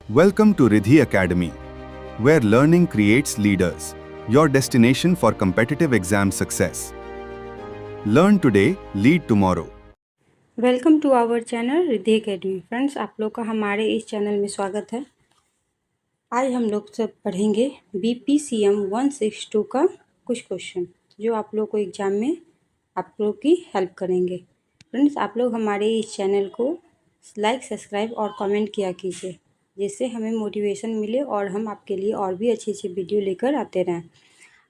Welcome to Riddhi Academy, where learning creates leaders, your destination for competitive exam success. Learn today, lead tomorrow. Welcome to our channel Riddhi academy. Friends, आप लोग का हमारे इस channel में स्वागत है। आज हम लोग सब पढ़ेंगे BPCM 162 का कुछ क्वेश्चन जो आप लोग को एग्ज़ाम में आप लोग की हेल्प करेंगे। फ्रेंड्स, आप लोग हमारे इस चैनल को लाइक, सब्सक्राइब और कमेंट किया कीजिए, जिससे हमें मोटिवेशन मिले और हम आपके लिए और भी अच्छी अच्छी वीडियो लेकर आते रहें।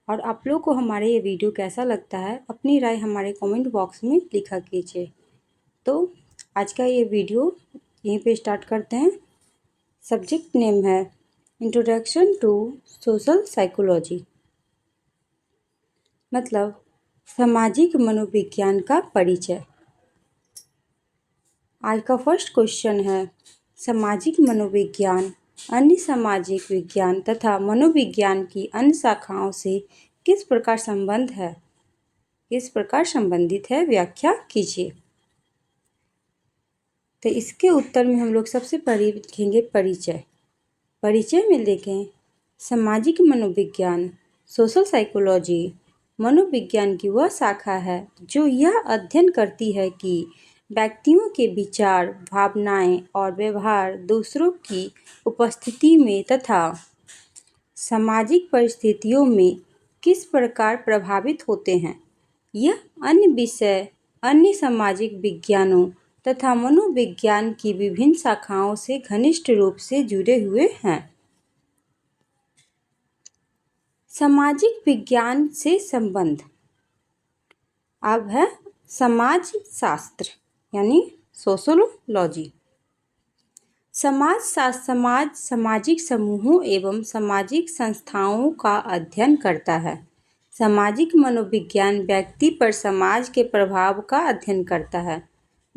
और आप लोग को हमारे ये वीडियो कैसा लगता है, अपनी राय हमारे कमेंट बॉक्स में लिखा कीजिए। तो आज का ये वीडियो यहीं पे स्टार्ट करते हैं। सब्जेक्ट नेम है इंट्रोडक्शन टू सोशल साइकोलॉजी, मतलब सामाजिक मनोविज्ञान का परिचय। आज का फर्स्ट क्वेश्चन है, सामाजिक मनोविज्ञान अन्य सामाजिक विज्ञान तथा मनोविज्ञान की अन्य शाखाओं से किस प्रकार संबंधित है, व्याख्या कीजिए। तो इसके उत्तर में हम लोग सबसे पहले लिखेंगे परिचय। परिचय में लिखें सामाजिक मनोविज्ञान, सोशल साइकोलॉजी मनोविज्ञान की वह शाखा है जो यह अध्ययन करती है कि व्यक्तियों के विचार, भावनाएं और व्यवहार दूसरों की उपस्थिति में तथा सामाजिक परिस्थितियों में किस प्रकार प्रभावित होते हैं। यह अन्य विषय अन्य सामाजिक विज्ञानों तथा मनोविज्ञान की विभिन्न शाखाओं से घनिष्ठ रूप से जुड़े हुए हैं। सामाजिक विज्ञान से संबंध। अब है समाज शास्त्र यानी सोशोलॉजी। समाज शास्त्र सामाजिक समूहों एवं सामाजिक संस्थाओं का अध्ययन करता है। सामाजिक मनोविज्ञान व्यक्ति पर समाज के प्रभाव का अध्ययन करता है।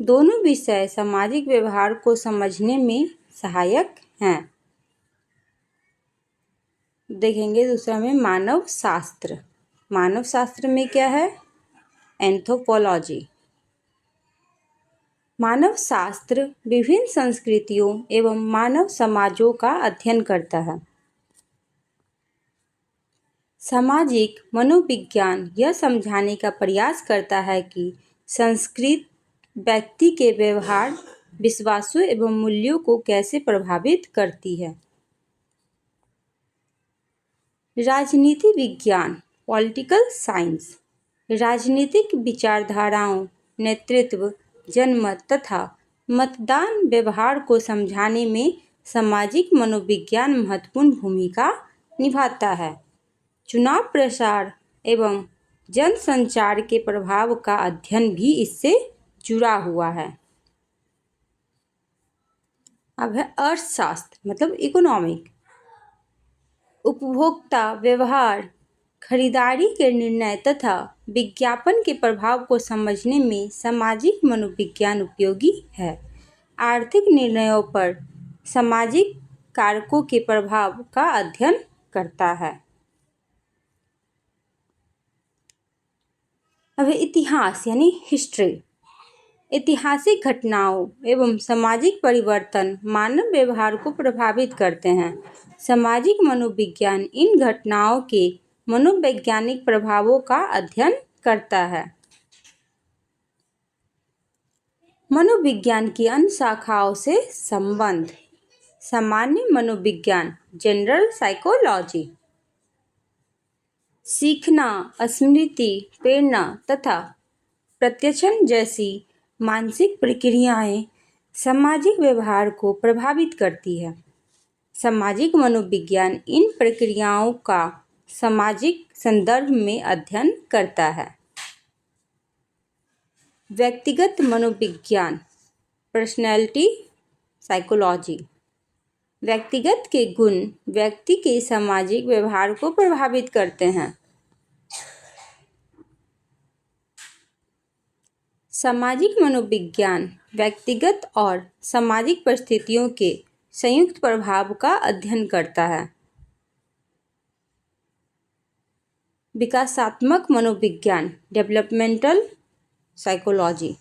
दोनों विषय सामाजिक व्यवहार को समझने में सहायक हैं। देखेंगे दूसरा में मानव शास्त्र। मानव शास्त्र में क्या है, एंथ्रोपोलॉजी। मानव शास्त्र विभिन्न संस्कृतियों एवं मानव समाजों का अध्ययन करता है। सामाजिक मनोविज्ञान यह समझाने का प्रयास करता है कि संस्कृति व्यक्ति के व्यवहार, विश्वासों एवं मूल्यों को कैसे प्रभावित करती है। राजनीति विज्ञान, पॉलिटिकल साइंस राजनीतिक विचारधाराओं, नेतृत्व, जनमत तथा मतदान व्यवहार को समझाने में सामाजिक मनोविज्ञान महत्वपूर्ण भूमिका निभाता है। चुनाव प्रचार एवं जनसंचार के प्रभाव का अध्ययन भी इससे जुड़ा हुआ है। अब है अर्थशास्त्र, मतलब इकोनॉमिक। उपभोक्ता व्यवहार, खरीदारी के निर्णय तथा विज्ञापन के प्रभाव को समझने में सामाजिक मनोविज्ञान उपयोगी है। आर्थिक निर्णयों पर सामाजिक कारकों के प्रभाव का अध्ययन करता है। अब इतिहास यानी हिस्ट्री। ऐतिहासिक घटनाओं एवं सामाजिक परिवर्तन मानव व्यवहार को प्रभावित करते हैं। सामाजिक मनोविज्ञान इन घटनाओं के मनोवैज्ञानिक प्रभावों का अध्ययन करता है। मनोविज्ञान की अन्य शाखाओं से संबंध। सामान्य मनोविज्ञान, जनरल साइकोलॉजी। सीखना, स्मृति, प्रेरणा तथा प्रत्याचन जैसी मानसिक प्रक्रियाएं सामाजिक व्यवहार को प्रभावित करती है। सामाजिक मनोविज्ञान इन प्रक्रियाओं का सामाजिक संदर्भ में अध्ययन करता है। व्यक्तिगत मनोविज्ञान, पर्सनैलिटी साइकोलॉजी। व्यक्तिगत के गुण व्यक्ति के सामाजिक व्यवहार को प्रभावित करते हैं। सामाजिक मनोविज्ञान व्यक्तिगत और सामाजिक परिस्थितियों के संयुक्त प्रभाव का अध्ययन करता है। विकासात्मक मनोविज्ञान, डेवलपमेंटल साइकोलॉजी।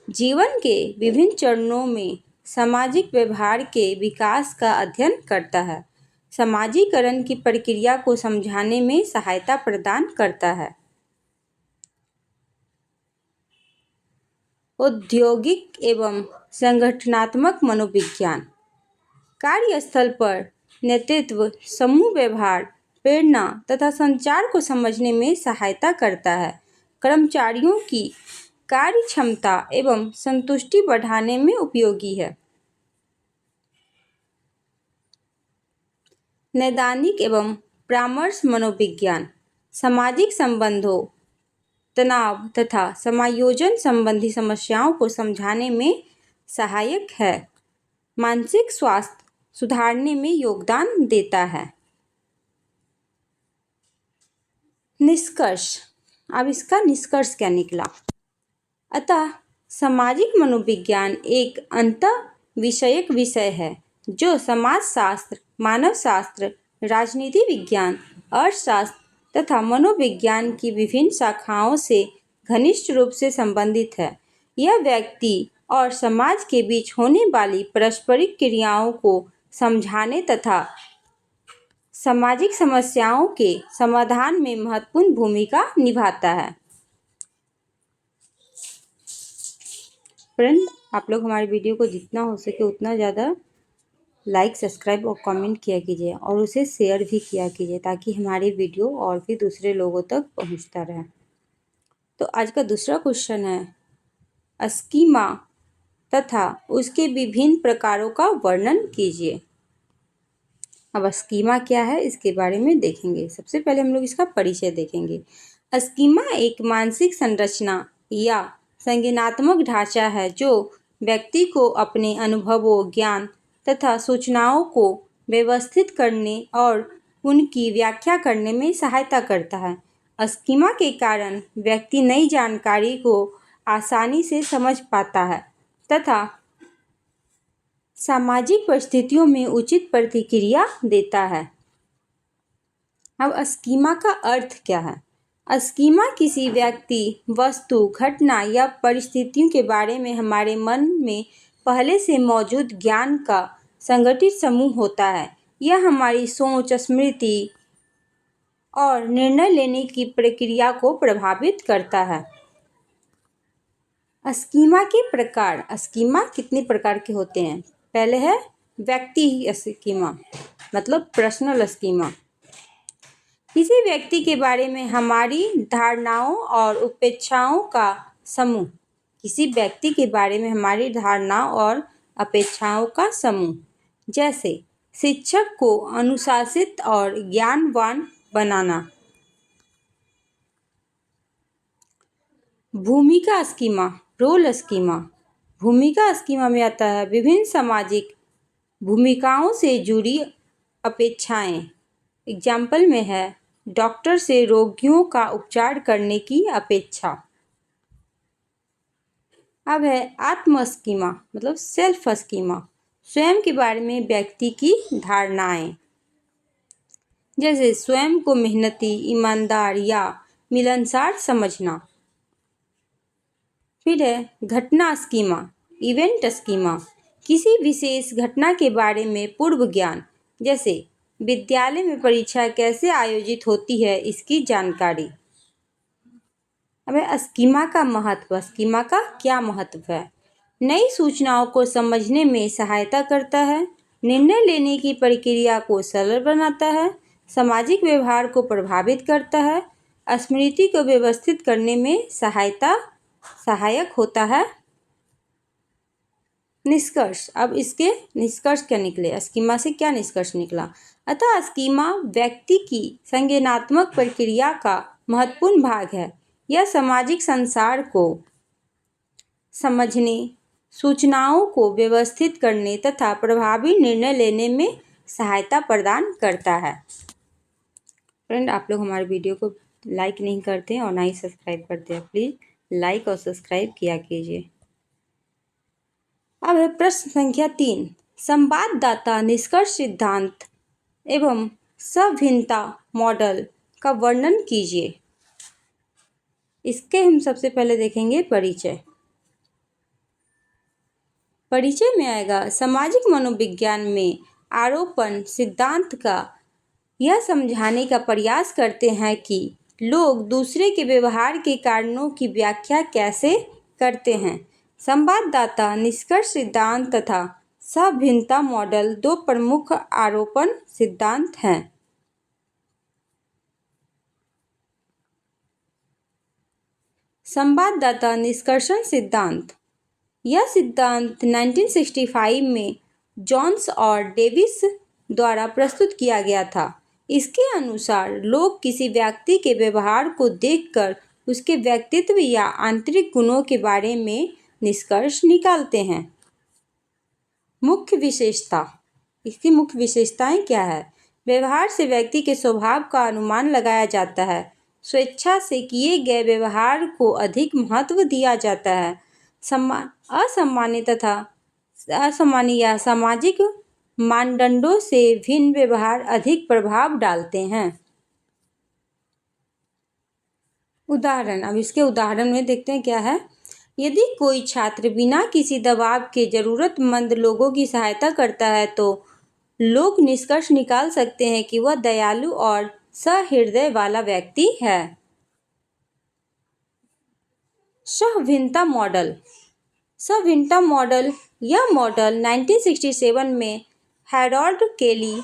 जीवन के विभिन्न चरणों में सामाजिक व्यवहार के विकास का अध्ययन करता है। समाजीकरण की प्रक्रिया को समझाने में सहायता प्रदान करता है। औद्योगिक एवं संगठनात्मक मनोविज्ञान कार्यस्थल पर नेतृत्व, समूह व्यवहार, प्रेरणा तथा संचार को समझने में सहायता करता है। कर्मचारियों की कार्य क्षमता एवं संतुष्टि बढ़ाने में उपयोगी है। नैदानिक एवं परामर्श मनोविज्ञान सामाजिक संबंधों, तनाव तथा समायोजन संबंधी समस्याओं को समझाने में सहायक है। मानसिक स्वास्थ्य सुधारने में योगदान देता है। निष्कर्ष। अब इसका निष्कर्ष क्या निकला? अतः सामाजिक मनोविज्ञान एक अंतः विषयक विषय है जो समाजशास्त्र, मानवशास्त्र, राजनीति विज्ञान, अर्थशास्त्र तथा मनोविज्ञान की विभिन्न शाखाओं से घनिष्ठ रूप से संबंधित है। यह व्यक्ति और समाज के बीच होने वाली पारस्परिक क्रियाओं को समझाने तथा सामाजिक समस्याओं के समाधान में महत्वपूर्ण भूमिका निभाता है। फ्रेंड, आप लोग हमारे वीडियो को जितना हो सके उतना ज़्यादा लाइक, सब्सक्राइब और कमेंट किया कीजिए और उसे शेयर भी किया कीजिए ताकि हमारी वीडियो और भी दूसरे लोगों तक पहुंचता रहे। तो आज का दूसरा क्वेश्चन है स्कीमा तथा उसके विभिन्न प्रकारों का वर्णन कीजिए। अब स्कीमा क्या है इसके बारे में देखेंगे। सबसे पहले हम लोग इसका परिचय देखेंगे। स्कीमा एक मानसिक संरचना या संज्ञानात्मक ढांचा है जो व्यक्ति को अपने अनुभवों, ज्ञान तथा सूचनाओं को व्यवस्थित करने और उनकी व्याख्या करने में सहायता करता है। स्कीमा के कारण व्यक्ति नई जानकारी को आसानी से समझ पाता है तथा सामाजिक परिस्थितियों में उचित प्रतिक्रिया देता है। अब स्कीमा का अर्थ क्या है? स्कीमा किसी व्यक्ति, वस्तु, घटना या परिस्थितियों के बारे में हमारे मन में पहले से मौजूद ज्ञान का संगठित समूह होता है। यह हमारी सोच, स्मृति और निर्णय लेने की प्रक्रिया को प्रभावित करता है। स्कीमा के प्रकार। स्कीमा कितने प्रकार के होते हैं? पहले है व्यक्ति स्कीमा, मतलब पर्सनल स्कीमा। किसी व्यक्ति के बारे में हमारी धारणाओं और अपेक्षाओं का समूह। किसी व्यक्ति के बारे में हमारी धारणाओं और अपेक्षाओं का समूह, जैसे शिक्षक को अनुशासित और ज्ञानवान बनाना। भूमिका स्कीमा, रोल स्कीमा। भूमिका स्कीमा में आता है विभिन्न सामाजिक भूमिकाओं से जुड़ी अपेक्षाएं। एग्जाम्पल में है डॉक्टर से रोगियों का उपचार करने की अपेक्षा। अब है आत्म स्कीमा, मतलब सेल्फ स्कीमा। स्वयं के बारे में व्यक्ति की धारणाएं, जैसे स्वयं को मेहनती, ईमानदार या मिलनसार समझना। फिर है घटना स्कीमा, इवेंट स्कीमा। किसी विशेष घटना के बारे में पूर्व ज्ञान, जैसे विद्यालय में परीक्षा कैसे आयोजित होती है इसकी जानकारी। अब स्कीमा का महत्व। स्कीमा का क्या महत्व है? नई सूचनाओं को समझने में सहायता करता है, निर्णय लेने की प्रक्रिया को सरल बनाता है, सामाजिक व्यवहार को प्रभावित करता है, स्मृति को व्यवस्थित करने में सहायक होता है। निष्कर्ष। अब इसके निष्कर्ष क्या निकले? स्कीमा से क्या निष्कर्ष निकला? अतः स्कीमा व्यक्ति की संज्ञानात्मक प्रक्रिया का महत्वपूर्ण भाग है। यह सामाजिक संसार को समझने, सूचनाओं को व्यवस्थित करने तथा प्रभावी निर्णय लेने में सहायता प्रदान करता है। फ्रेंड, आप लोग हमारे वीडियो को लाइक नहीं करते हैं और ना ही सब्सक्राइब करते हैं। प्लीज़ लाइक और सब्सक्राइब किया कीजिए। अब है प्रश्न संख्या 3। संवाददाता निष्कर्ष सिद्धांत एवं सभिन्नता मॉडल का वर्णन कीजिए। इसके हम सबसे पहले देखेंगे परिचय। परिचय में आएगा। सामाजिक मनोविज्ञान में आरोपण सिद्धांत का यह समझाने का प्रयास करते हैं कि लोग दूसरे के व्यवहार के कारणों की व्याख्या कैसे करते हैं। संवाददाता निष्कर्ष सिद्धांत तथा सभिन्नता मॉडल दो प्रमुख आरोपण सिद्धांत हैं। संवाददाता निष्कर्षण सिद्धांत, यह सिद्धांत 1965 में जोन्स और डेविस द्वारा प्रस्तुत किया गया था। इसके अनुसार लोग किसी व्यक्ति के व्यवहार को देखकर उसके व्यक्तित्व या आंतरिक गुणों के बारे में निष्कर्ष निकालते हैं। मुख्य विशेषता, इसकी मुख्य विशेषताएं क्या है? व्यवहार से व्यक्ति के स्वभाव का अनुमान लगाया जाता है। स्वेच्छा से किए गए व्यवहार को अधिक महत्व दिया जाता है। असामान्य तथा असामान्य या सामाजिक मानदंडों से भिन्न व्यवहार अधिक प्रभाव डालते हैं। उदाहरण, अब इसके उदाहरण में देखते हैं क्या है। यदि कोई छात्र बिना किसी दबाव के जरूरतमंद लोगों की सहायता करता है तो लोग निष्कर्ष निकाल सकते हैं कि वह दयालु और सहृदय वाला व्यक्ति है। सभिन्नता मॉडल, सभिन्नता मॉडल, यह मॉडल 1967 में हैरोल्ड केली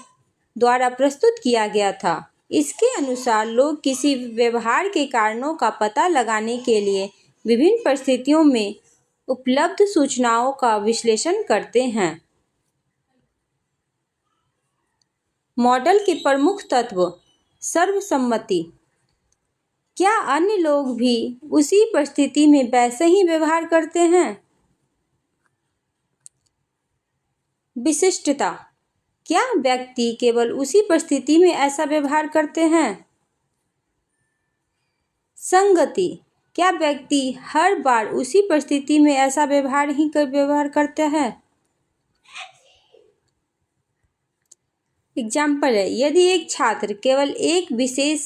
द्वारा प्रस्तुत किया गया था। इसके अनुसार लोग किसी व्यवहार के कारणों का पता लगाने के लिए विभिन्न परिस्थितियों में उपलब्ध सूचनाओं का विश्लेषण करते हैं। मॉडल के प्रमुख तत्व, सर्वसम्मति, क्या अन्य लोग भी उसी परिस्थिति में वैसे ही व्यवहार करते हैं? विशिष्टता, क्या व्यक्ति केवल उसी परिस्थिति में ऐसा व्यवहार करते हैं? संगति, क्या व्यक्ति हर बार उसी परिस्थिति में ऐसा व्यवहार करता है? एग्जाम्पल है, यदि एक छात्र केवल एक विशेष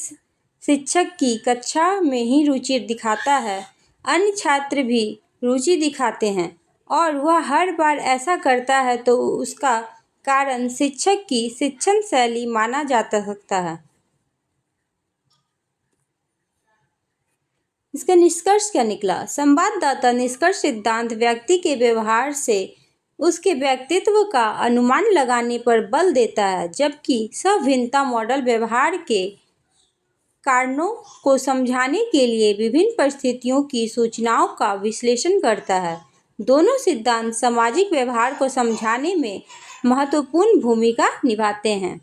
शिक्षक की कक्षा में ही रुचि दिखाता है, अन्य छात्र भी रुचि दिखाते हैं और वह हर बार ऐसा करता है तो उसका कारण शिक्षक की शिक्षण शैली माना जा सकता है। इसका निष्कर्ष क्या निकला? संवाददाता निष्कर्ष सिद्धांत व्यक्ति के व्यवहार से उसके व्यक्तित्व का अनुमान लगाने पर बल देता है, जबकि सभिन्नता मॉडल व्यवहार के कारणों को समझाने के लिए विभिन्न परिस्थितियों की सूचनाओं का विश्लेषण करता है। दोनों सिद्धांत सामाजिक व्यवहार को समझाने में महत्वपूर्ण भूमिका निभाते हैं।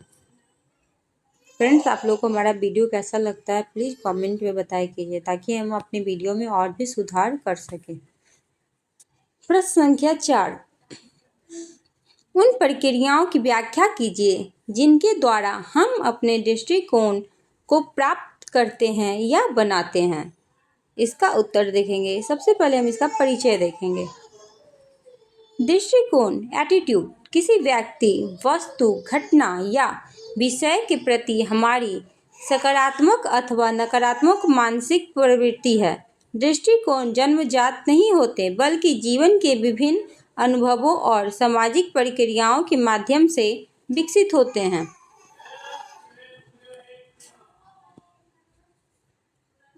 फ्रेंड्स, आप लोगों को हमारा वीडियो कैसा लगता है प्लीज़ कमेंट में बताया कीजिए ताकि हम अपने वीडियो में और भी सुधार कर सकें। प्रश्न संख्या 4, उन प्रक्रियाओं की व्याख्या कीजिए जिनके द्वारा हम अपने दृष्टिकोण को प्राप्त करते हैं या बनाते हैं। इसका उत्तर देखेंगे। सबसे पहले हम इसका परिचय देखेंगे। दृष्टिकोण, एटीट्यूड, किसी व्यक्ति, वस्तु, घटना या विषय के प्रति हमारी सकारात्मक अथवा नकारात्मक मानसिक प्रवृत्ति है। दृष्टिकोण जन्मजात नहीं होते बल्कि जीवन के विभिन्न अनुभवों और सामाजिक प्रक्रियाओं के माध्यम से विकसित होते हैं।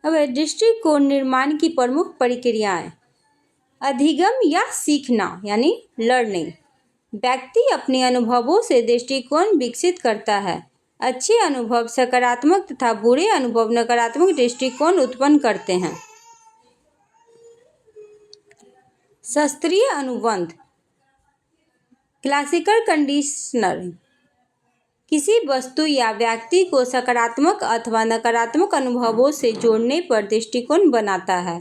अब दृष्टिकोण निर्माण की प्रमुख प्रक्रियाएं। अधिगम या सीखना यानी लर्निंग, व्यक्ति अपने अनुभवों से दृष्टिकोण विकसित करता है। अच्छे अनुभव सकारात्मक तथा बुरे अनुभव नकारात्मक दृष्टिकोण उत्पन्न करते हैं। शास्त्रीय अनुबंध, क्लासिकल कंडीशनर, किसी वस्तु या व्यक्ति को सकारात्मक अथवा नकारात्मक अनुभवों से जोड़ने पर दृष्टिकोण बनाता है।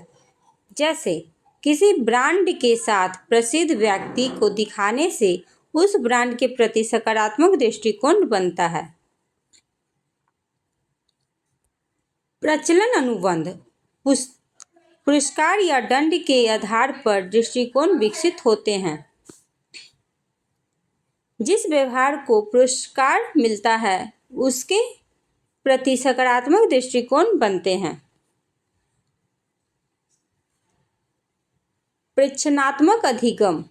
जैसे किसी ब्रांड के साथ प्रसिद्ध व्यक्ति को दिखाने से उस ब्रांड के प्रति सकारात्मक दृष्टिकोण बनता है। प्रचलन अनुबंध, पुरस्कार या दंड के आधार पर दृष्टिकोण विकसित होते हैं। जिस व्यवहार को पुरस्कार मिलता है उसके प्रति सकारात्मक दृष्टिकोण बनते हैं। प्रेक्षणात्मक अधिगम,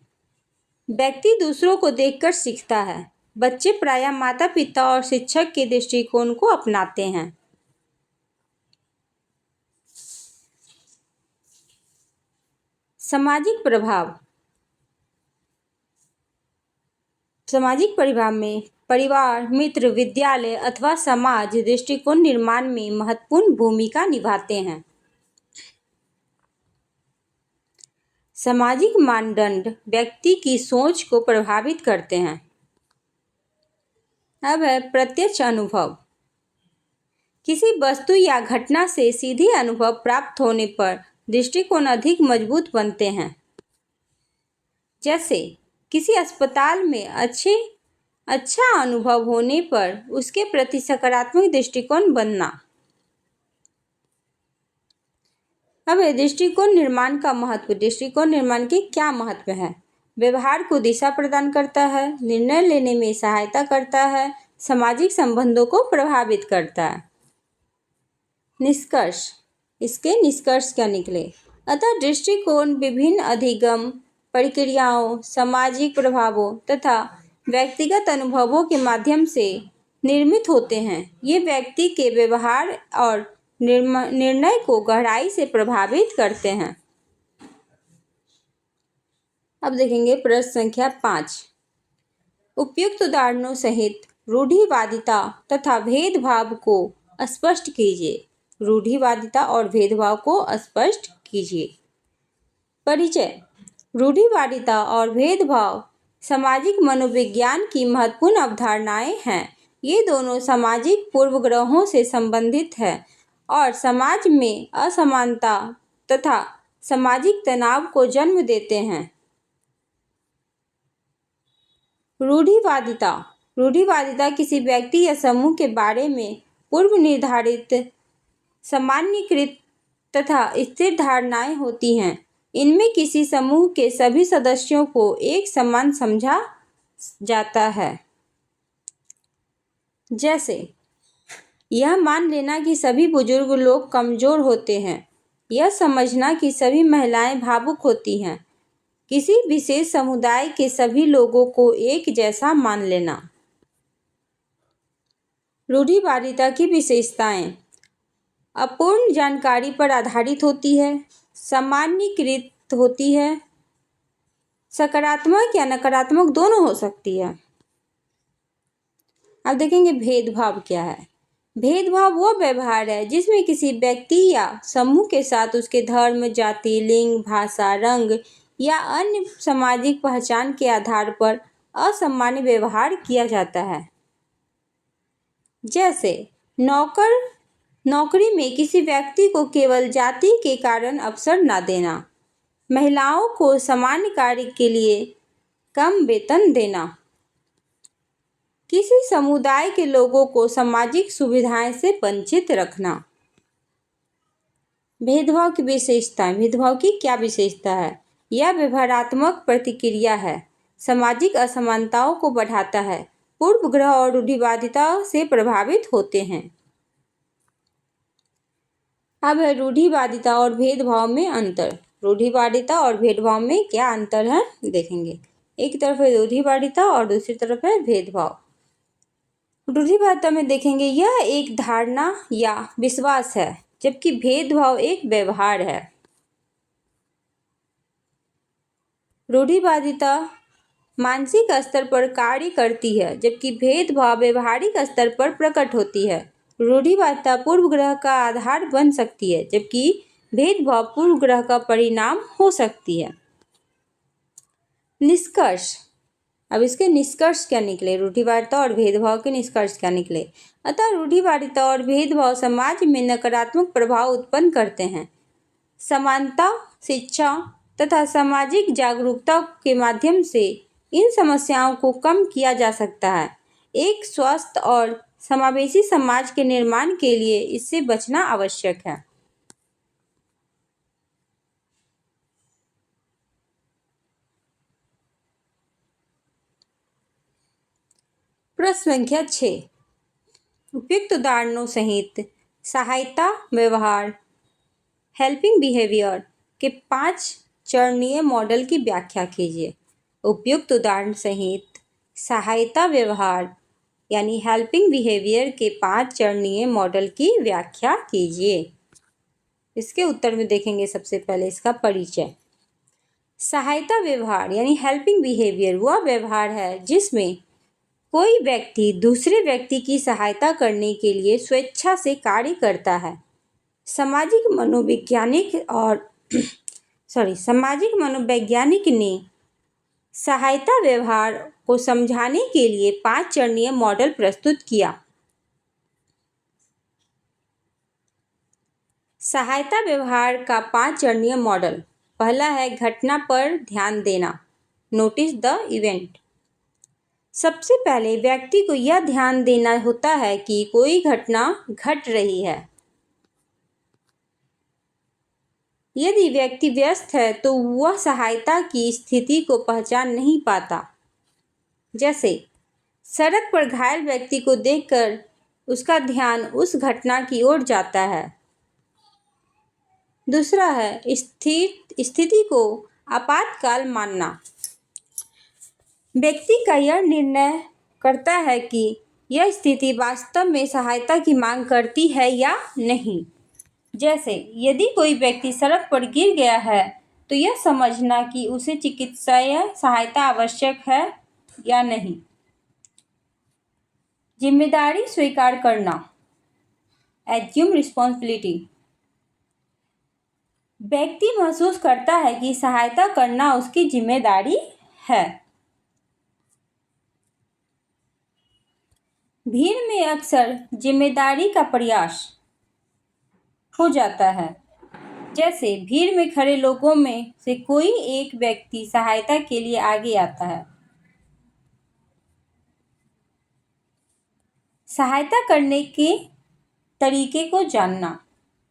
व्यक्ति दूसरों को देखकर सीखता है। बच्चे प्रायः माता पिता और शिक्षक के दृष्टिकोण को अपनाते हैं। सामाजिक प्रभाव। सामाजिक प्रभाव में परिवार, मित्र, विद्यालय अथवा समाज दृष्टिकोण निर्माण में महत्वपूर्ण भूमिका निभाते हैं। सामाजिक मानदंड व्यक्ति की सोच को प्रभावित करते हैं। अब है प्रत्यक्ष अनुभव। किसी वस्तु या घटना से सीधे अनुभव प्राप्त होने पर दृष्टिकोण अधिक मजबूत बनते हैं। जैसे किसी अस्पताल में अच्छा अनुभव होने पर उसके प्रति सकारात्मक दृष्टिकोण बनना। अब है दृष्टिकोण निर्माण का महत्व। दृष्टिकोण निर्माण के क्या महत्व है? व्यवहार को दिशा प्रदान करता है, निर्णय लेने में सहायता करता है, सामाजिक संबंधों को प्रभावित करता है। निष्कर्ष। इसके निष्कर्ष क्या निकले? अतः दृष्टिकोण विभिन्न अधिगम प्रक्रियाओं, सामाजिक प्रभावों तथा व्यक्तिगत अनुभवों के माध्यम से निर्मित होते हैं। ये व्यक्ति के व्यवहार और निर्णय को गहराई से प्रभावित करते हैं। अब देखेंगे प्रश्न संख्या 5। उपयुक्त उदाहरणों सहित रूढ़िवादिता तथा भेदभाव को स्पष्ट कीजिए। रूढ़िवादिता और भेदभाव को स्पष्ट कीजिए। परिचय। रूढ़िवादिता और भेदभाव सामाजिक मनोविज्ञान की महत्वपूर्ण अवधारणाएं हैं। ये दोनों सामाजिक पूर्वाग्रहों से संबंधित हैं और समाज में असमानता तथा सामाजिक तनाव को जन्म देते हैं। रूढ़िवादिता। रूढ़िवादिता किसी व्यक्ति या समूह के बारे में पूर्व निर्धारित, सामान्यीकृत तथा स्थिर धारणाएं होती हैं। इनमें किसी समूह के सभी सदस्यों को एक समान समझा जाता है। जैसे यह मान लेना कि सभी बुजुर्ग लोग कमजोर होते हैं, यह समझना कि सभी महिलाएं भावुक होती हैं, किसी विशेष समुदाय के सभी लोगों को एक जैसा मान लेना। रूढ़िवादिता की विशेषताएं। अपूर्ण जानकारी पर आधारित होती है, सामान्यीकृत होती है, सकारात्मक या नकारात्मक दोनों हो सकती है। अब देखेंगे भेदभाव क्या है। भेदभाव वह व्यवहार है जिसमें किसी व्यक्ति या समूह के साथ उसके धर्म, जाति, लिंग, भाषा, रंग या अन्य सामाजिक पहचान के आधार पर असामान्य व्यवहार किया जाता है। जैसे नौकरी में किसी व्यक्ति को केवल जाति के कारण अवसर न देना, महिलाओं को सामान्य कार्य के लिए कम वेतन देना, किसी समुदाय के लोगों को सामाजिक सुविधाएं से वंचित रखना। भेदभाव की विशेषताएं। भेदभाव की क्या विशेषता है? यह व्यवहारात्मक प्रतिक्रिया है, सामाजिक असमानताओं को बढ़ाता है, पूर्वग्रह और रूढ़िवादिता से प्रभावित होते हैं। अब है रूढ़िवादिता और भेदभाव में अंतर। रूढ़िवादिता और भेदभाव में क्या अंतर है देखेंगे। एक तरफ है रूढ़िवादिता और दूसरी तरफ है भेदभाव। रूढ़िवादिता में देखेंगे यह एक धारणा या विश्वास है, जबकि भेदभाव एक व्यवहार है। रूढ़िवादिता मानसिक स्तर पर कार्य करती है, जबकि भेदभाव व्यवहारिक स्तर पर प्रकट होती है। रूढ़िवादिता पूर्वग्रह का आधार बन सकती है, जबकि भेदभाव पूर्वग्रह का परिणाम हो सकती है। निष्कर्ष। अब इसके निष्कर्ष क्या निकले? रूढ़िवादिता और भेदभाव के निष्कर्ष क्या निकले? अतः रूढ़िवादिता और भेदभाव समाज में नकारात्मक प्रभाव उत्पन्न करते हैं। समानता, शिक्षा तथा सामाजिक जागरूकता के माध्यम से इन समस्याओं को कम किया जा सकता है। एक स्वस्थ और समावेशी समाज के निर्माण के लिए इससे बचना आवश्यक है। प्रश्न संख्या 6। उपयुक्त उदाहरणों सहित सहायता व्यवहार हेल्पिंग बिहेवियर के 5 चरणीय मॉडल की व्याख्या कीजिए। उपयुक्त उदाहरण सहित सहायता व्यवहार यानी हेल्पिंग बिहेवियर के 5 चरणीय मॉडल की व्याख्या कीजिए। इसके उत्तर में देखेंगे सबसे पहले इसका परिचय। सहायता व्यवहार यानी हेल्पिंग बिहेवियर वह व्यवहार है जिसमें कोई व्यक्ति दूसरे व्यक्ति की सहायता करने के लिए स्वेच्छा से कार्य करता है। सामाजिक मनोवैज्ञानिक ने सहायता व्यवहार को समझाने के लिए 5 चरणीय मॉडल प्रस्तुत किया। सहायता व्यवहार का 5 चरणीय मॉडल। पहला है घटना पर ध्यान देना, नोटिस द इवेंट। सबसे पहले व्यक्ति को यह ध्यान देना होता है कि कोई घटना घट रही है। यदि व्यक्ति व्यस्त है तो वह सहायता की स्थिति को पहचान नहीं पाता। जैसे सड़क पर घायल व्यक्ति को देखकर उसका ध्यान उस घटना की ओर जाता है। दूसरा है स्थिति को आपातकाल मानना। व्यक्ति का यह निर्णय करता है कि यह स्थिति वास्तव में सहायता की मांग करती है या नहीं। जैसे यदि कोई व्यक्ति सड़क पर गिर गया है तो यह समझना कि उसे चिकित्सीय सहायता आवश्यक है या नहीं। जिम्मेदारी स्वीकार करना, एज्यूम रिस्पॉन्सिबिलिटी। व्यक्ति महसूस करता है कि सहायता करना उसकी जिम्मेदारी है। भीड़ में अक्सर जिम्मेदारी का प्रयास हो जाता है। जैसे भीड़ में खड़े लोगों में से कोई एक व्यक्ति सहायता के लिए आगे आता है। सहायता करने के तरीके को जानना,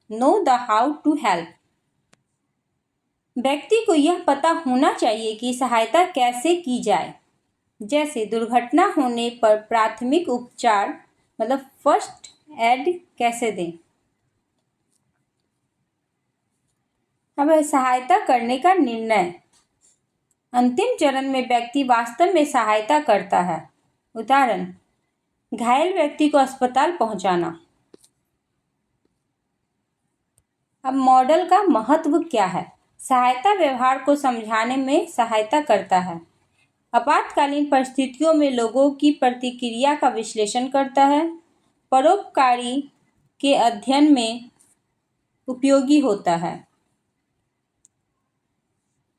know the how to help. व्यक्ति को यह पता होना चाहिए कि सहायता कैसे की जाए। जैसे दुर्घटना होने पर प्राथमिक उपचार मतलब फर्स्ट एड कैसे दें। अब है सहायता करने का निर्णय। अंतिम चरण में व्यक्ति वास्तव में सहायता करता है। उदाहरण, घायल व्यक्ति को अस्पताल पहुंचाना। अब मॉडल का महत्व क्या है? सहायता व्यवहार को समझाने में सहायता करता है। आपातकालीन परिस्थितियों में लोगों की प्रतिक्रिया का विश्लेषण करता है। परोपकारी के अध्ययन में उपयोगी होता है।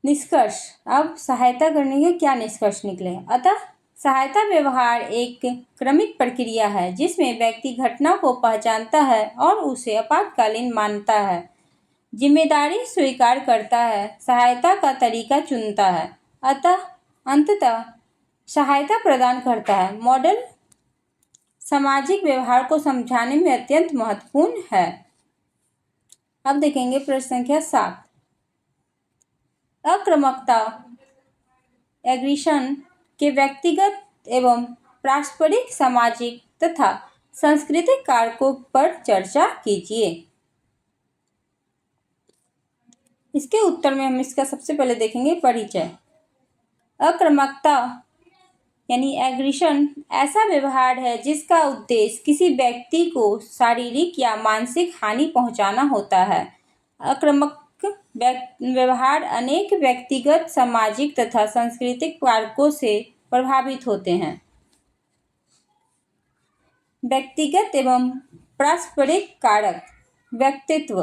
निष्कर्ष। अब सहायता करने के क्या निष्कर्ष निकले? अतः सहायता व्यवहार एक क्रमिक प्रक्रिया है जिसमें व्यक्ति घटना को पहचानता है और उसे आपातकालीन मानता है, जिम्मेदारी स्वीकार करता है, सहायता का तरीका चुनता है, अंततः सहायता प्रदान करता है। मॉडल सामाजिक व्यवहार को समझाने में अत्यंत महत्वपूर्ण है। अब देखेंगे प्रश्न संख्या 7। आक्रामकता एग्रेशन के व्यक्तिगत एवं पारस्परिक, सामाजिक तथा सांस्कृतिक कारकों पर चर्चा कीजिए। इसके उत्तर में हम इसका सबसे पहले देखेंगे परिचय। आक्रामकता यानी एग्रेशन ऐसा व्यवहार है जिसका उद्देश्य किसी व्यक्ति को शारीरिक या मानसिक हानि पहुंचाना होता है। आक्रामक व्यवहार अनेक व्यक्तिगत, सामाजिक तथा सांस्कृतिक कारकों से प्रभावित होते हैं। व्यक्तिगत एवं पारस्परिक कारक: व्यक्तित्व,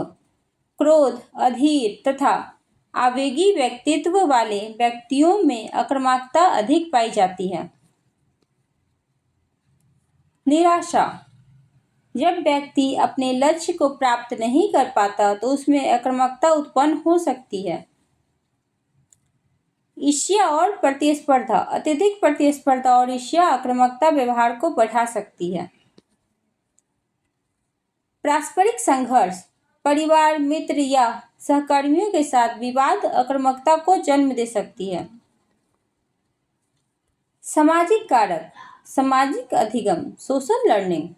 क्रोध, अधीर तथा आवेगी व्यक्तित्व वाले व्यक्तियों में आक्रामकता अधिक पाई जाती है। निराशा: जब व्यक्ति अपने लक्ष्य को प्राप्त नहीं कर पाता तो उसमें आक्रामकता उत्पन्न हो सकती है। ईर्ष्या और प्रतिस्पर्धा: अत्यधिक प्रतिस्पर्धा और ईर्ष्या आक्रामकता व्यवहार को बढ़ा सकती है। पारस्परिक संघर्ष: परिवार, मित्र या सहकर्मियों के साथ विवाद आक्रामकता को जन्म दे सकती है। सामाजिक कारक: सामाजिक अधिगम, सोशल लर्निंग: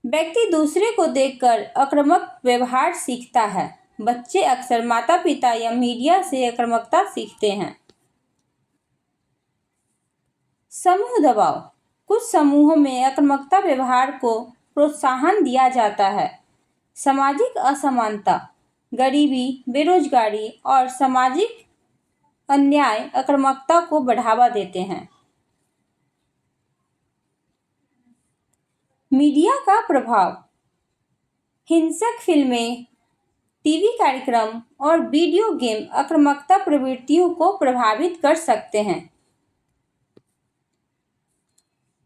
व्यक्ति दूसरे को देखकर आक्रामक व्यवहार सीखता है। बच्चे अक्सर माता-पिता या मीडिया से आक्रामकता सीखते हैं। समूह दबाव। कुछ समूहों में आक्रामकता व्यवहार को प्रोत्साहन दिया जाता है। सामाजिक असमानता, गरीबी, बेरोजगारी और सामाजिक अन्याय आक्रामकता को बढ़ावा देते हैं। मीडिया का प्रभाव। हिंसक फिल्में, टीवी कार्यक्रम और वीडियो गेम आक्रामकता प्रवृत्तियों को प्रभावित कर सकते हैं।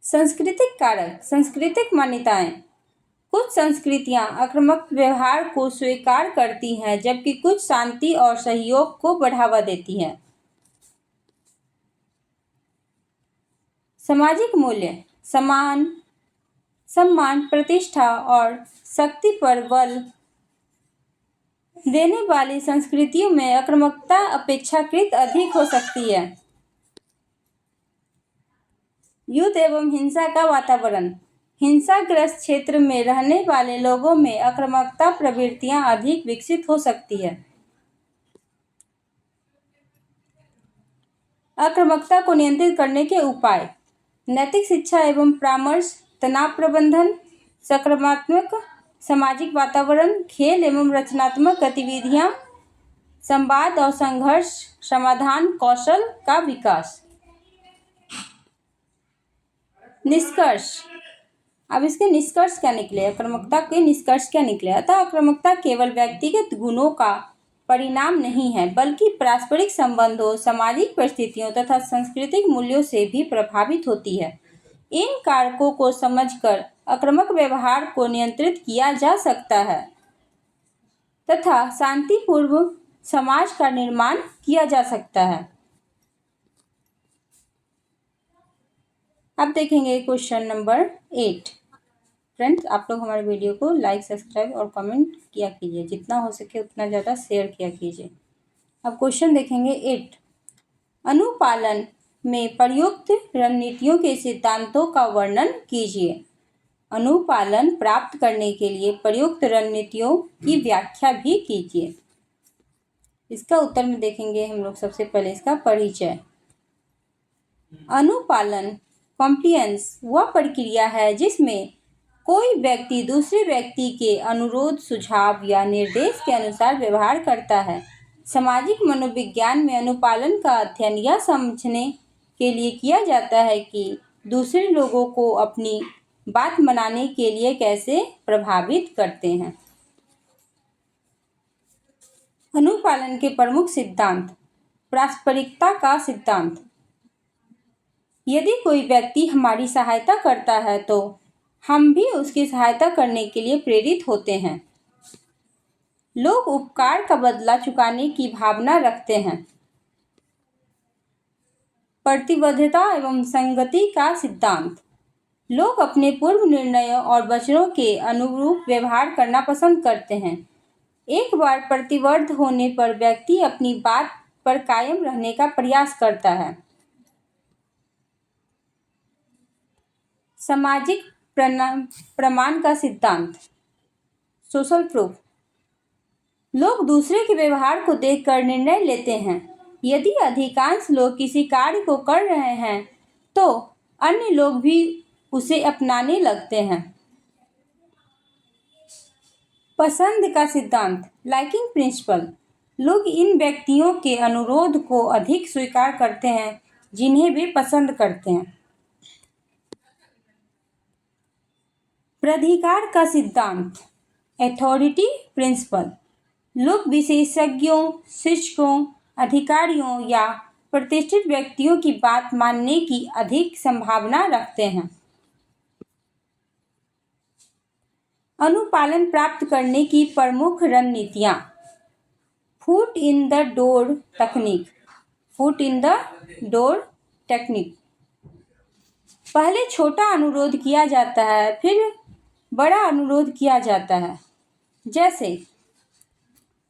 सांस्कृतिक कारक। सांस्कृतिक मान्यताएं। कुछ संस्कृतियां आक्रामक व्यवहार को स्वीकार करती हैं, जबकि कुछ शांति और सहयोग को बढ़ावा देती हैं। सामाजिक मूल्य। सम्मान, प्रतिष्ठा और शक्ति पर बल देने वाली संस्कृतियों में आक्रामकता अपेक्षाकृत अधिक हो सकती है। युद्ध एवं हिंसा का वातावरण। हिंसाग्रस्त क्षेत्र में रहने वाले लोगों में आक्रामकता प्रवृत्तियां अधिक विकसित हो सकती है। आक्रामकता को नियंत्रित करने के उपाय। नैतिक शिक्षा एवं परामर्श, तनाव प्रबंधन, सकारात्मक सामाजिक वातावरण, खेल एवं रचनात्मक गतिविधियां, संवाद और संघर्ष समाधान कौशल का विकास। निष्कर्ष। अब इसके निष्कर्ष क्या निकले, आक्रामकता के निष्कर्ष क्या निकले। अतः आक्रामकता केवल व्यक्तिगत गुणों का परिणाम नहीं है, बल्कि पारस्परिक संबंधों, सामाजिक परिस्थितियों तथा सांस्कृतिक मूल्यों से भी प्रभावित होती है। इन कारकों को समझकर आक्रामक व्यवहार को नियंत्रित किया जा सकता है तथा शांतिपूर्ण समाज का निर्माण किया जा सकता है। अब देखेंगे क्वेश्चन नंबर 8। फ्रेंड्स, आप लोग हमारे वीडियो को लाइक, सब्सक्राइब और कमेंट किया कीजिए, जितना हो सके उतना ज़्यादा शेयर किया कीजिए। अब क्वेश्चन देखेंगे 8। अनुपालन में प्रयुक्त रणनीतियों के सिद्धांतों का वर्णन कीजिए। अनुपालन प्राप्त करने के लिए प्रयुक्त रणनीतियों की व्याख्या भी कीजिए। इसका उत्तर में देखेंगे हम लोग सबसे पहले इसका परिचय। अनुपालन कॉम्प्लियंस वह प्रक्रिया है जिसमें कोई व्यक्ति दूसरे व्यक्ति के अनुरोध, सुझाव या निर्देश के अनुसार व्यवहार करता है। सामाजिक मनोविज्ञान में अनुपालन का अध्ययन यह समझने के लिए किया जाता है कि दूसरे लोगों को अपनी बात मानने के लिए कैसे प्रभावित करते हैं। अनुपालन के प्रमुख सिद्धांत। पारस्परिकता का सिद्धांत। यदि कोई व्यक्ति हमारी सहायता करता है तो हम भी उसकी सहायता करने के लिए प्रेरित होते हैं। लोग उपकार का बदला चुकाने की भावना रखते हैं। प्रतिबद्धता एवं संगति का सिद्धांत। लोग अपने पूर्व निर्णयों और वचनों के अनुरूप व्यवहार करना पसंद करते हैं। एक बार प्रतिबद्ध होने पर व्यक्ति अपनी बात पर कायम रहने का प्रयास करता है। सामाजिक प्रमाण का सिद्धांत। Social proof. लोग दूसरे के व्यवहार को देखकर निर्णय लेते हैं। यदि अधिकांश लोग किसी कार्य को कर रहे हैं तो अन्य लोग भी उसे अपनाने लगते हैं। पसंद का सिद्धांत। Liking principle. लोग इन व्यक्तियों के अनुरोध को अधिक स्वीकार करते हैं जिन्हें वे पसंद करते हैं। प्राधिकार का सिद्धांत। Authority principle. लोग विशेषज्ञों, शिक्षकों, अधिकारियों या प्रतिष्ठित व्यक्तियों की बात मानने की अधिक संभावना रखते हैं। अनुपालन प्राप्त करने की प्रमुख रणनीतियाँ। Foot in the door technique. Foot in the door technique. पहले छोटा अनुरोध किया जाता है, फिर बड़ा अनुरोध किया जाता है। जैसे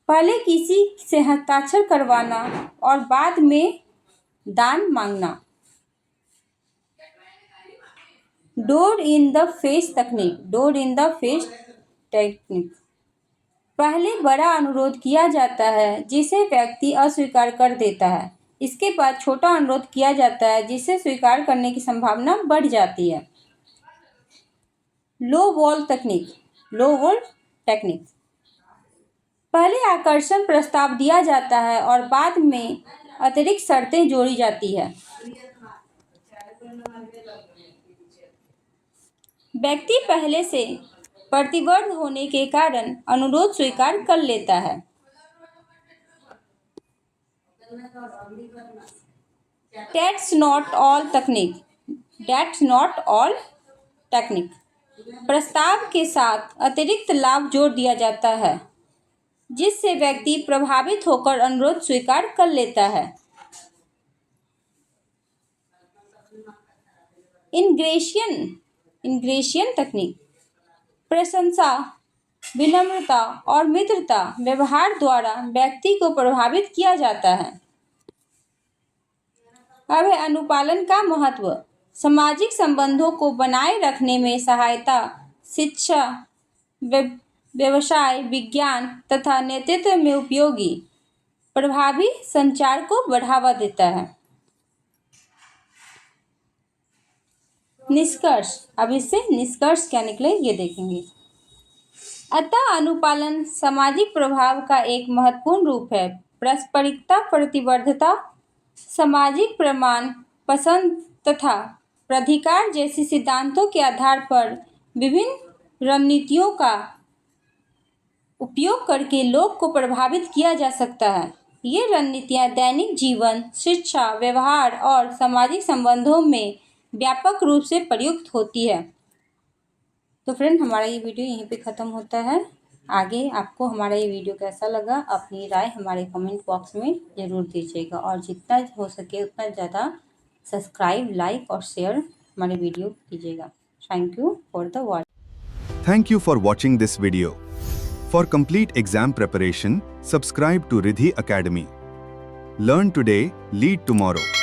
पहले किसी से हस्ताक्षर करवाना और बाद में दान मांगना। Door in the face technique. Door in the face technique. पहले बड़ा अनुरोध किया जाता है जिसे व्यक्ति अस्वीकार कर देता है। इसके बाद छोटा अनुरोध किया जाता है जिसे स्वीकार करने की संभावना बढ़ जाती है। लो वॉल टेक्निक। पहले आकर्षण प्रस्ताव दिया जाता है और बाद में अतिरिक्त शर्तें जोड़ी जाती है। व्यक्ति पहले से प्रतिबद्ध होने के कारण अनुरोध स्वीकार कर लेता है। That's not all technique. प्रस्ताव के साथ अतिरिक्त लाभ जोड़ दिया जाता है जिससे व्यक्ति प्रभावित होकर अनुरोध स्वीकार कर लेता है। Ingression technique. प्रशंसा, विनम्रता और मित्रता व्यवहार द्वारा व्यक्ति को प्रभावित किया जाता है। अब है अनुपालन का महत्व। सामाजिक संबंधों को बनाए रखने में सहायता, शिक्षा, व्यवसाय, विज्ञान तथा नेतृत्व में उपयोगी प्रभावी संचार को बढ़ावा देता है। निष्कर्ष। अब इससे निष्कर्ष क्या निकले ये देखेंगे। अतः अनुपालन सामाजिक प्रभाव का एक महत्वपूर्ण रूप है। पारस्परिकता, प्रतिबद्धता, सामाजिक प्रमाण, पसंद तथा प्राधिकार जैसे सिद्धांतों के आधार पर विभिन्न रणनीतियों का उपयोग करके लोग को प्रभावित किया जा सकता है। ये रणनीतियाँ दैनिक जीवन, शिक्षा, व्यवहार और सामाजिक संबंधों में व्यापक रूप से प्रयुक्त होती है। तो फ्रेंड, हमारा ये वीडियो यहीं पे ख़त्म होता है। आगे आपको हमारा ये वीडियो कैसा लगा, अपनी राय हमारे कमेंट बॉक्स में ज़रूर दीजिएगा और जितना हो सके उतना ज़्यादा सब्सक्राइब, लाइक और शेयर हमारे वीडियो कीजिएगा। Thank you for the watch. Thank you for watching this video. For complete exam preparation, subscribe to Riddhi Academy. Learn today, lead tomorrow.